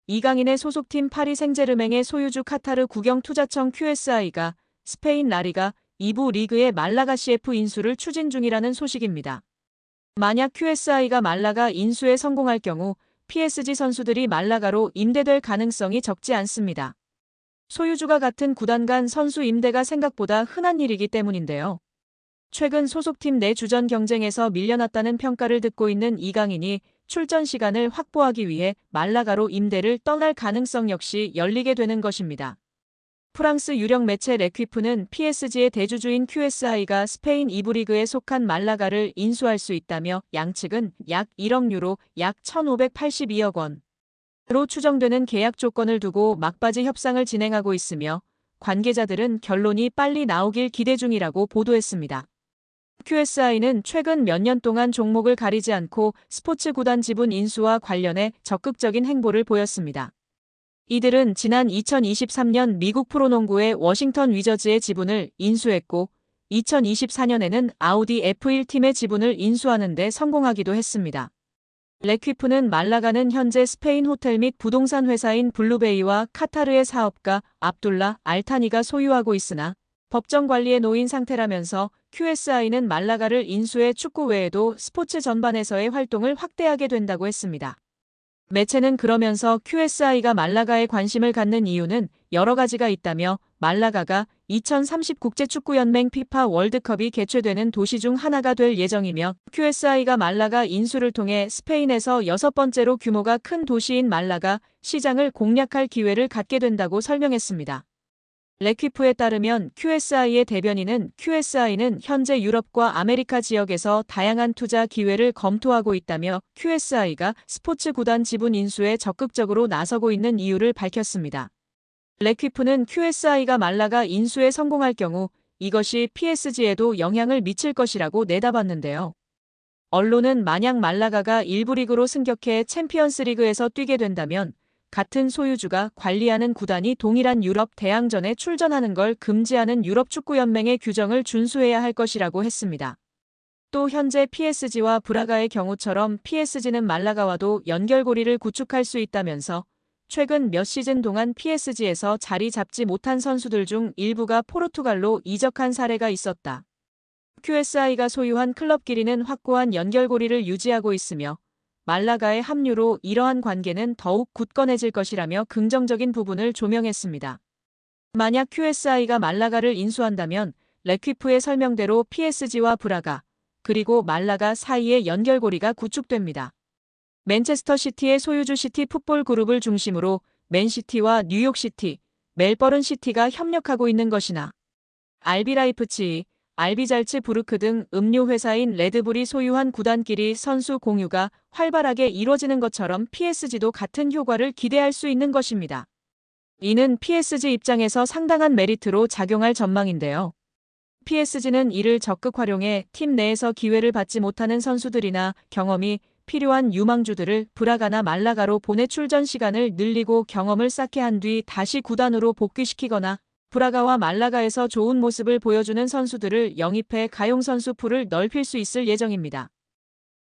이강인의 소속팀 파리 생제르맹의 소유주 카타르 국영투자청 QSI가 스페인 라리가 2부 리그의 말라가 CF 인수를 추진 중이라는 소식입니다. 만약 QSI가 말라가 인수에 성공할 경우 PSG 선수들이 말라가로 임대될 가능성이 적지 않습니다. 소유주가 같은 구단 간 선수 임대가 생각보다 흔한 일이기 때문인데요. 최근 소속팀 내 주전 경쟁에서 밀려났다는 평가를 듣고 있는 이강인이 출전 시간을 확보하기 위해 말라가로 임대를 떠날 가능성 역시 열리게 되는 것입니다. 프랑스 유력 매체 레퀴프는 PSG의 대주주인 QSI가 스페인 2부 리그에 속한 말라가를 인수할 수 있다며 양측은 약 1억 유로, 약 1,582억 원으로 추정되는 계약 조건을 두고 막바지 협상을 진행하고 있으며 관계자들은 결론이 빨리 나오길 기대 중이라고 보도했습니다. QSI는 최근 몇 년 동안 종목을 가리지 않고 스포츠 구단 지분 인수와 관련해 적극적인 행보를 보였습니다. 이들은 지난 2023년 미국 프로농구의 워싱턴 위저즈의 지분을 인수했고 2024년에는 아우디 F1 팀의 지분을 인수하는 데 성공하기도 했습니다. 레퀴프는 말라가는 현재 스페인 호텔 및 부동산 회사인 블루베이와 카타르의 사업가 압둘라 알타니가 소유하고 있으나 법정 관리에 놓인 상태라면서 QSI는 말라가를 인수해 축구 외에도 스포츠 전반에서의 활동을 확대하게 된다고 했습니다. 매체는 그러면서 QSI가 말라가에 관심을 갖는 이유는 여러 가지가 있다며 말라가가 2030 국제축구연맹 피파 월드컵이 개최되는 도시 중 하나가 될 예정이며 QSI가 말라가 인수를 통해 스페인에서 6번째로 규모가 큰 도시인 말라가 시장을 공략할 기회를 갖게 된다고 설명했습니다. 레퀴프에 따르면 QSI의 대변인은 QSI는 현재 유럽과 아메리카 지역에서 다양한 투자 기회를 검토하고 있다며 QSI가 스포츠 구단 지분 인수에 적극적으로 나서고 있는 이유를 밝혔습니다. 레퀴프는 QSI가 말라가 인수에 성공할 경우 이것이 PSG에도 영향을 미칠 것이라고 내다봤는데요. 언론은 만약 말라가가 1부 리그로 승격해 챔피언스리그에서 뛰게 된다면 같은 소유주가 관리하는 구단이 동일한 유럽 대항전에 출전하는 걸 금지하는 유럽축구연맹의 규정을 준수해야 할 것이라고 했습니다. 또 현재 PSG와 브라가의 경우처럼 PSG는 말라가와도 연결고리를 구축할 수 있다면서 최근 몇 시즌 동안 PSG에서 자리 잡지 못한 선수들 중 일부가 포르투갈로 이적한 사례가 있었다. QSI가 소유한 클럽끼리는 확고한 연결고리를 유지하고 있으며 말라가의 합류로 이러한 관계는 더욱 굳건해질 것이라며 긍정적인 부분을 조명했습니다. 만약 QSI가 말라가를 인수한다면 레퀴프의 설명대로 PSG와 브라가 그리고 말라가 사이의 연결고리가 구축됩니다. 맨체스터 시티의 소유주 시티 풋볼 그룹을 중심으로 맨시티와 뉴욕시티, 멜버른 시티가 협력하고 있는 것이나 RB 라이프치히, RB 잘츠부르크 등 음료 회사인 레드불이 소유한 구단끼리 선수 공유가 활발하게 이뤄지는 것처럼 PSG도 같은 효과를 기대할 수 있는 것입니다. 이는 PSG 입장에서 상당한 메리트로 작용할 전망인데요. PSG는 이를 적극 활용해 팀 내에서 기회를 받지 못하는 선수들이나 경험이 필요한 유망주들을 브라가나 말라가로 보내 출전 시간을 늘리고 경험을 쌓게 한 뒤 다시 구단으로 복귀시키거나 브라가와 말라가에서 좋은 모습을 보여주는 선수들을 영입해 가용 선수 풀을 넓힐 수 있을 예정입니다.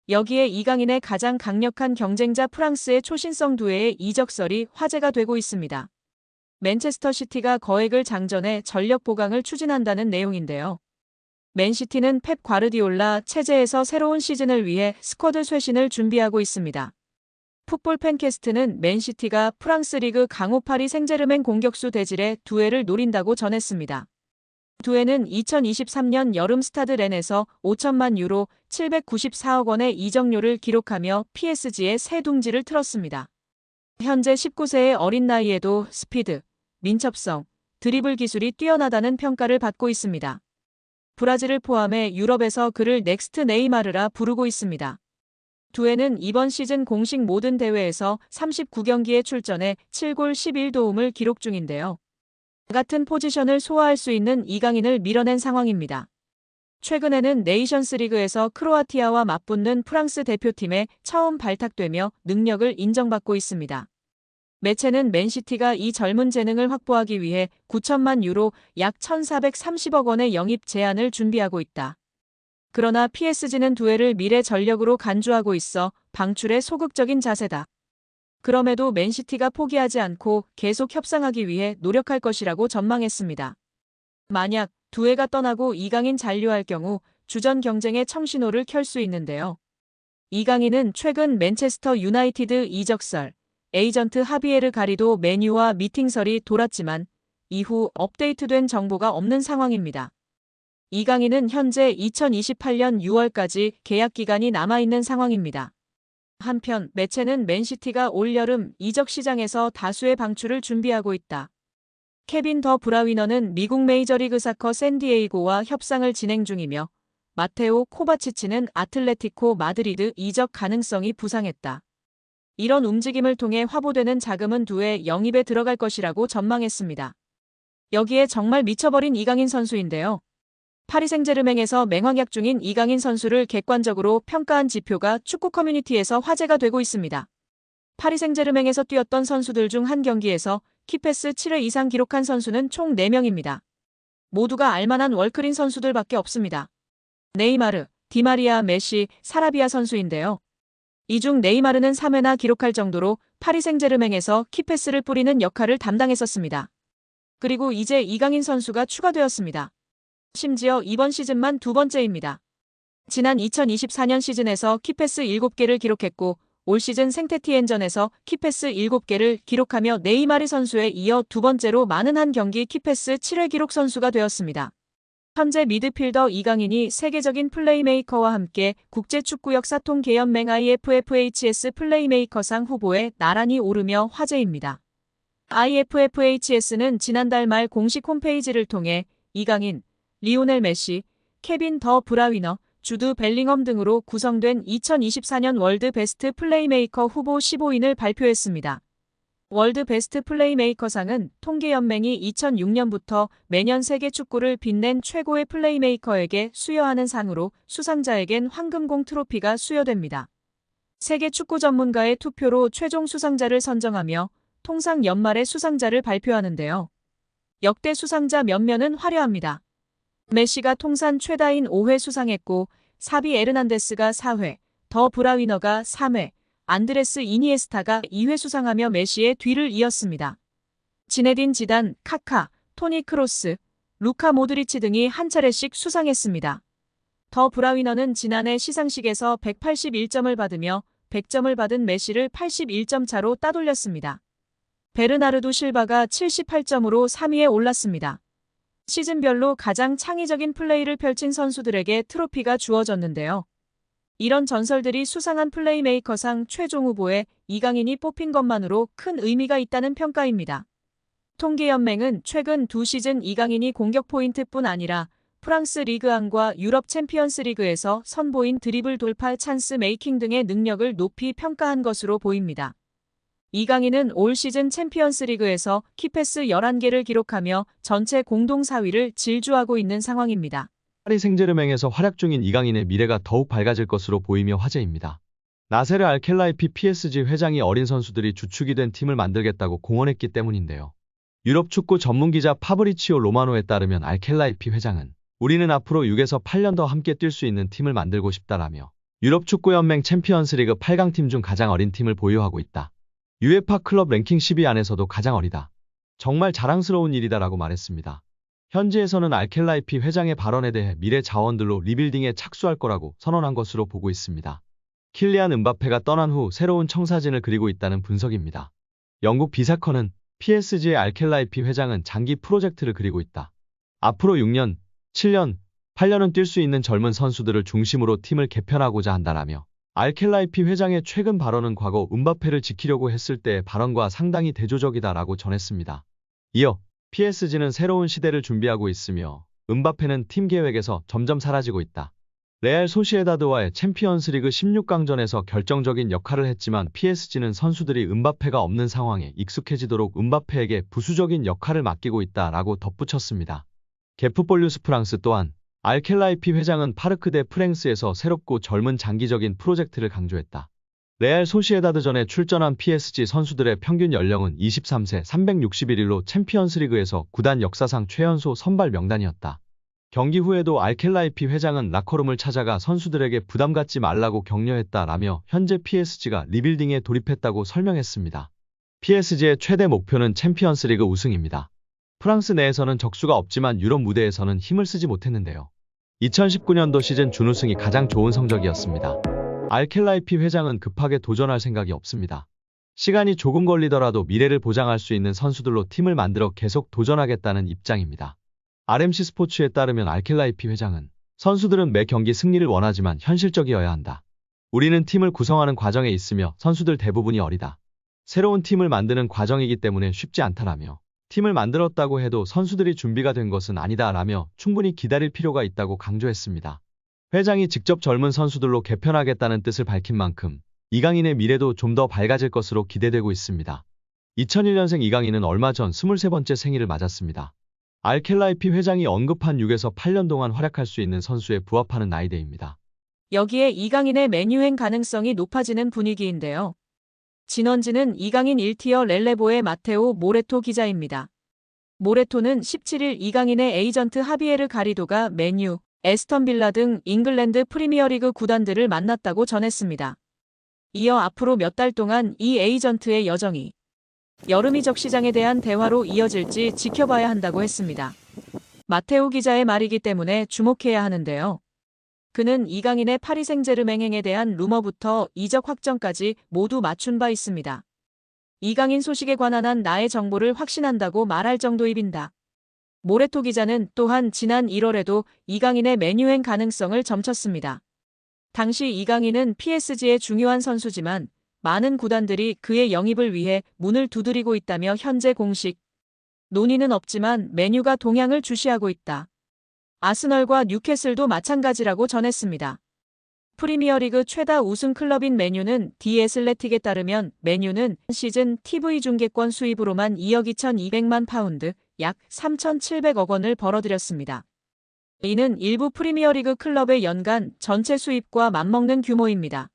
여기에 이강인의 가장 강력한 경쟁자 프랑스의 초신성 두뇌의 이적설이 화제가 되고 있습니다. 맨체스터 시티가 거액을 장전해 전력 보강을 추진한다는 내용인데요. 맨시티는 펩 과르디올라 체제에서 새로운 시즌을 위해 스쿼드 쇄신을 준비하고 있습니다. 풋볼 팬캐스트는 맨시티가 프랑스 리그 강호 파리 생제르맹 공격수 데질의 두에를 노린다고 전했습니다. 두에는 2023년 여름 스타드 렌에서 5천만 유로 794억 원의 이적료를 기록하며 PSG의 새 둥지를 틀었습니다. 현재 19세의 어린 나이에도 스피드, 민첩성, 드리블 기술이 뛰어나다는 평가를 받고 있습니다. 브라질을 포함해 유럽에서 그를 넥스트 네이마르라 부르고 있습니다. 두에는 이번 시즌 공식 모든 대회에서 39경기에 출전해 7골 11도움을 기록 중인데요. 같은 포지션을 소화할 수 있는 이강인을 밀어낸 상황입니다. 최근에는 네이션스 리그에서 크로아티아와 맞붙는 프랑스 대표팀에 처음 발탁되며 능력을 인정받고 있습니다. 매체는 맨시티가 이 젊은 재능을 확보하기 위해 9천만 유로 약 1,430억 원의 영입 제안을 준비하고 있다. 그러나 PSG는 두에를 미래 전력으로 간주하고 있어 방출에 소극적인 자세다. 그럼에도 맨시티가 포기하지 않고 계속 협상하기 위해 노력할 것이라고 전망했습니다. 만약 두 해가 떠나고 이강인 잔류할 경우 주전 경쟁의 청신호를 켤 수 있는데요. 이강인은 최근 맨체스터 유나이티드 이적설, 에이전트 하비에르 가리도 메뉴와 미팅설이 돌았지만 이후 업데이트된 정보가 없는 상황입니다. 이강인은 현재 2028년 6월까지 계약 기간이 남아있는 상황입니다. 한편 매체는 맨시티가 올여름 이적 시장에서 다수의 방출을 준비하고 있다. 케빈 더 브라위너는 미국 메이저리그 사커 샌디에이고와 협상을 진행 중이며 마테오 코바치치는 아틀레티코 마드리드 이적 가능성이 부상했다. 이런 움직임을 통해 화보되는 자금은 두 해 영입에 들어갈 것이라고 전망했습니다. 여기에 정말 미쳐버린 이강인 선수인데요. 파리 생제르맹에서 맹활약 중인 이강인 선수를 객관적으로 평가한 지표가 축구 커뮤니티에서 화제가 되고 있습니다. 파리 생제르맹에서 뛰었던 선수들 중 한 경기에서 키패스 7회 이상 기록한 선수는 총 4명입니다. 모두가 알만한 월클인 선수들밖에 없습니다. 네이마르, 디마리아, 메시, 사라비아 선수인데요. 이 중 네이마르는 3회나 기록할 정도로 파리 생제르맹에서 키패스를 뿌리는 역할을 담당했었습니다. 그리고 이제 이강인 선수가 추가되었습니다. 심지어 이번 시즌만 두 번째입니다. 지난 2024년 시즌에서 키패스 7개를 기록했고 올 시즌 생테티엔전에서 키패스 7개를 기록하며 네이마르 선수에 이어 두 번째로 많은 한 경기 키패스 7회 기록 선수가 되었습니다. 현재 미드필더 이강인이 세계적인 플레이메이커와 함께 국제축구 역사통 계연맹 IFFHS 플레이메이커상 후보에 나란히 오르며 화제입니다. IFFHS는 지난달 말 공식 홈페이지를 통해 이강인, 리오넬 메시, 케빈 더 브라위너, 주드 벨링엄 등으로 구성된 2024년 월드 베스트 플레이메이커 후보 15인을 발표했습니다. 월드 베스트 플레이메이커상은 통계연맹이 2006년부터 매년 세계 축구를 빛낸 최고의 플레이메이커에게 수여하는 상으로 수상자에겐 황금공 트로피가 수여됩니다. 세계 축구 전문가의 투표로 최종 수상자를 선정하며 통상 연말에 수상자를 발표하는데요. 역대 수상자 면면은 화려합니다. 메시가 통산 최다인 5회 수상했고 사비 에르난데스가 4회, 더 브라위너가 3회, 안드레스 이니에스타가 2회 수상하며 메시의 뒤를 이었습니다. 지네딘 지단, 카카, 토니 크로스, 루카 모드리치 등이 한 차례씩 수상했습니다. 더 브라위너는 지난해 시상식에서 181점을 받으며 100점을 받은 메시를 81점 차로 따돌렸습니다. 베르나르도 실바가 78점으로 3위에 올랐습니다. 시즌별로 가장 창의적인 플레이를 펼친 선수들에게 트로피가 주어졌는데요. 이런 전설들이 수상한 플레이메이커상 최종 후보에 이강인이 뽑힌 것만으로 큰 의미가 있다는 평가입니다. 통계연맹은 최근 두 시즌 이강인이 공격 포인트뿐 아니라 프랑스 리그안과 유럽 챔피언스 리그에서 선보인 드리블 돌파 찬스 메이킹 등의 능력을 높이 평가한 것으로 보입니다. 이강인은 올 시즌 챔피언스 리그에서 키패스 11개를 기록하며 전체 공동 4위를 질주하고 있는 상황입니다. 파리 생제르맹에서 활약 중인 이강인의 미래가 더욱 밝아질 것으로 보이며 화제입니다. 나세르 알켈라이피 PSG 회장이 어린 선수들이 주축이 된 팀을 만들겠다고 공언했기 때문인데요. 유럽 축구 전문기자 파브리치오 로마노에 따르면 알켈라이피 회장은 우리는 앞으로 6에서 8년 더 함께 뛸 수 있는 팀을 만들고 싶다라며 유럽 축구연맹 챔피언스리그 8강 팀 중 가장 어린 팀을 보유하고 있다. UEFA 클럽 랭킹 10위 안에서도 가장 어리다. 정말 자랑스러운 일이다라고 말했습니다. 현지에서는 알켈라이피 회장의 발언에 대해 미래 자원들로 리빌딩에 착수할 거라고 선언한 것으로 보고 있습니다. 킬리안 은바페가 떠난 후 새로운 청사진을 그리고 있다는 분석입니다. 영국 비사컨은 PSG의 알켈라이피 회장은 장기 프로젝트를 그리고 있다. 앞으로 6년, 7년, 8년은 뛸 수 있는 젊은 선수들을 중심으로 팀을 개편하고자 한다라며 알켈라이피 회장의 최근 발언은 과거 은바페를 지키려고 했을 때의 발언과 상당히 대조적이다라고 전했습니다. 이어 PSG는 새로운 시대를 준비하고 있으며 은바페는 팀 계획에서 점점 사라지고 있다. 레알 소시에다드와의 챔피언스리그 16강전에서 결정적인 역할을 했지만 PSG는 선수들이 은바페가 없는 상황에 익숙해지도록 은바페에게 부수적인 역할을 맡기고 있다라고 덧붙였습니다. 게프폴뉴스 프랑스 또한 알켈라이피 회장은 파르크 데 프랭스에서 새롭고 젊은 장기적인 프로젝트를 강조했다. 레알 소시에다드전에 출전한 PSG 선수들의 평균 연령은 23세 361일로 챔피언스리그에서 구단 역사상 최연소 선발 명단이었다. 경기 후에도 알켈라이피 회장은 라커룸을 찾아가 선수들에게 부담 갖지 말라고 격려했다라며 현재 PSG가 리빌딩에 돌입했다고 설명했습니다. PSG의 최대 목표는 챔피언스리그 우승입니다. 프랑스 내에서는 적수가 없지만 유럽 무대에서는 힘을 쓰지 못했는데요. 2019년도 시즌 준우승이 가장 좋은 성적이었습니다. 알켈라이피 회장은 급하게 도전할 생각이 없습니다. 시간이 조금 걸리더라도 미래를 보장할 수 있는 선수들로 팀을 만들어 계속 도전하겠다는 입장입니다. RMC 스포츠에 따르면 알켈라이피 회장은 선수들은 매 경기 승리를 원하지만 현실적이어야 한다. 우리는 팀을 구성하는 과정에 있으며 선수들 대부분이 어리다. 새로운 팀을 만드는 과정이기 때문에 쉽지 않다라며 팀을 만들었다고 해도 선수들이 준비가 된 것은 아니다라며 충분히 기다릴 필요가 있다고 강조했습니다. 회장이 직접 젊은 선수들로 개편하겠다는 뜻을 밝힌 만큼 이강인의 미래도 좀 더 밝아질 것으로 기대되고 있습니다. 2001년생 이강인은 얼마 전 23번째 생일을 맞았습니다. 알켈라이피 회장이 언급한 6에서 8년 동안 활약할 수 있는 선수에 부합하는 나이대입니다. 여기에 이강인의 맨유행 가능성이 높아지는 분위기인데요. 진원지는 이강인 1티어 렐레보의 마테오 모레토 기자입니다. 모레토는 17일 이강인의 에이전트 하비에르 가리도가 맨유, 에스턴 빌라 등 잉글랜드 프리미어리그 구단들을 만났다고 전했습니다. 이어 앞으로 몇 달 동안 이 에이전트의 여정이 여름 이적 시장에 대한 대화로 이어질지 지켜봐야 한다고 했습니다. 마테오 기자의 말이기 때문에 주목해야 하는데요. 그는 이강인의 파리 생제르맹행에 대한 루머부터 이적 확정까지 모두 맞춘 바 있습니다. 이강인 소식에 관한 한 나의 정보를 확신한다고 말할 정도입니다. 모레토 기자는 또한 지난 1월에도 이강인의 맨유행 가능성을 점쳤습니다. 당시 이강인은 PSG의 중요한 선수지만 많은 구단들이 그의 영입을 위해 문을 두드리고 있다며 현재 공식 논의는 없지만 맨유가 동향을 주시하고 있다. 아스널과 뉴캐슬도 마찬가지라고 전했습니다. 프리미어리그 최다 우승 클럽인 맨유는 디 애슬레틱에 따르면 맨유는 시즌 TV 중계권 수입으로만 2억 2,200만 파운드, 약 3,700억 원을 벌어들였습니다. 이는 일부 프리미어리그 클럽의 연간 전체 수입과 맞먹는 규모입니다.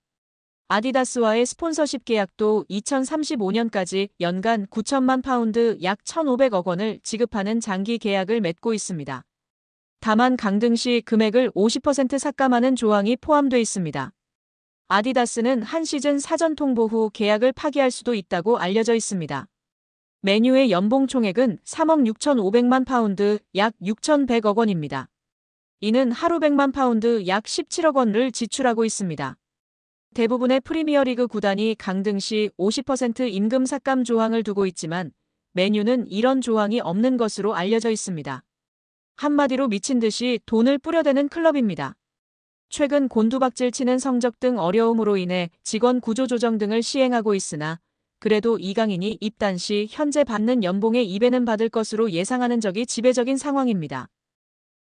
아디다스와의 스폰서십 계약도 2035년까지 연간 9천만 파운드 약 1,500억 원을 지급하는 장기 계약을 맺고 있습니다. 다만 강등 시 금액을 50% 삭감하는 조항이 포함돼 있습니다. 아디다스는 한 시즌 사전 통보 후 계약을 파기할 수도 있다고 알려져 있습니다. 맨유의 연봉 총액은 3억 6,500만 파운드 약 6,100억 원입니다. 이는 하루 100만 파운드 약 17억 원을 지출하고 있습니다. 대부분의 프리미어리그 구단이 강등 시 50% 임금 삭감 조항을 두고 있지만 맨유는 이런 조항이 없는 것으로 알려져 있습니다. 한마디로 미친 듯이 돈을 뿌려대는 클럽입니다. 최근 곤두박질 치는 성적 등 어려움으로 인해 직원 구조 조정 등을 시행하고 있으나 그래도 이강인이 입단 시 현재 받는 연봉의 2배는 받을 것으로 예상하는 적이 지배적인 상황입니다.